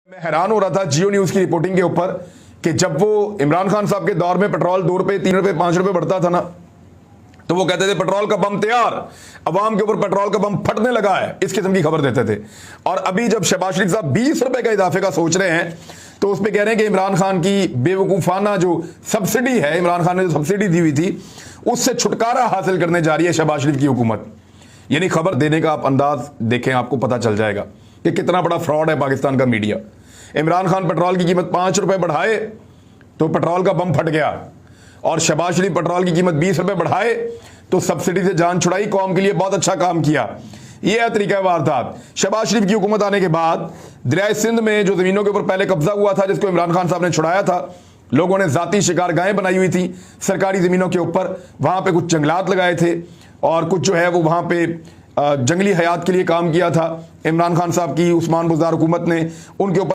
मैं हैरान हो रहा था जियो न्यूज की रिपोर्टिंग के ऊपर कि जब वो इमरान खान साहब के दौर में पेट्रोल 2 रुपए 3 रुपए 5 रुपए बढ़ता था ना, तो वो कहते थे पेट्रोल का बम तैयार, अवाम के ऊपर पेट्रोल का बम फटने लगा है, इस किस्म की खबर देते थे। और अभी जब शहबाज शरीफ साहब 20 रुपए का इजाफे का सोच रहे हैं तो उस पर कह रहे हैं कि इमरान खान की बेवकूफाना जो सब्सिडी है, इमरान खान ने जो सब्सिडी दी हुई थी उससे छुटकारा हासिल करने जा रही है शहबाज शरीफ की हुकूमत। यानी खबर देने का आप अंदाज देखें, आपको पता चल जाएगा कि कितना बड़ा फ्रॉड है पाकिस्तान का मीडिया। इमरान खान पेट्रोल की कीमत 5 रुपए बढ़ाए तो पेट्रोल का बम फट गया, और शहबाज शरीफ पेट्रोल की कीमत 20 रुपए बढ़ाए तो सब्सिडी से जान छुड़ाई, कौम के लिए बहुत अच्छा काम किया। यह है तरीका वारदात। शहबाज शरीफ की हुकूमत आने के बाद दरियाए सिंध में जो जमीनों के ऊपर पहले कब्जा हुआ था, जिसको इमरान खान साहब ने छुड़ाया था, लोगों ने जाती शिकारगाहें बनाई हुई थी सरकारी जमीनों के ऊपर, वहां पे कुछ जंगलात लगाए थे और कुछ जो है वो वहां पे जंगली हयात के लिए काम किया था। इमरान खान साहब की उस्मान बुज़दार हुकूमत ने उनके ऊपर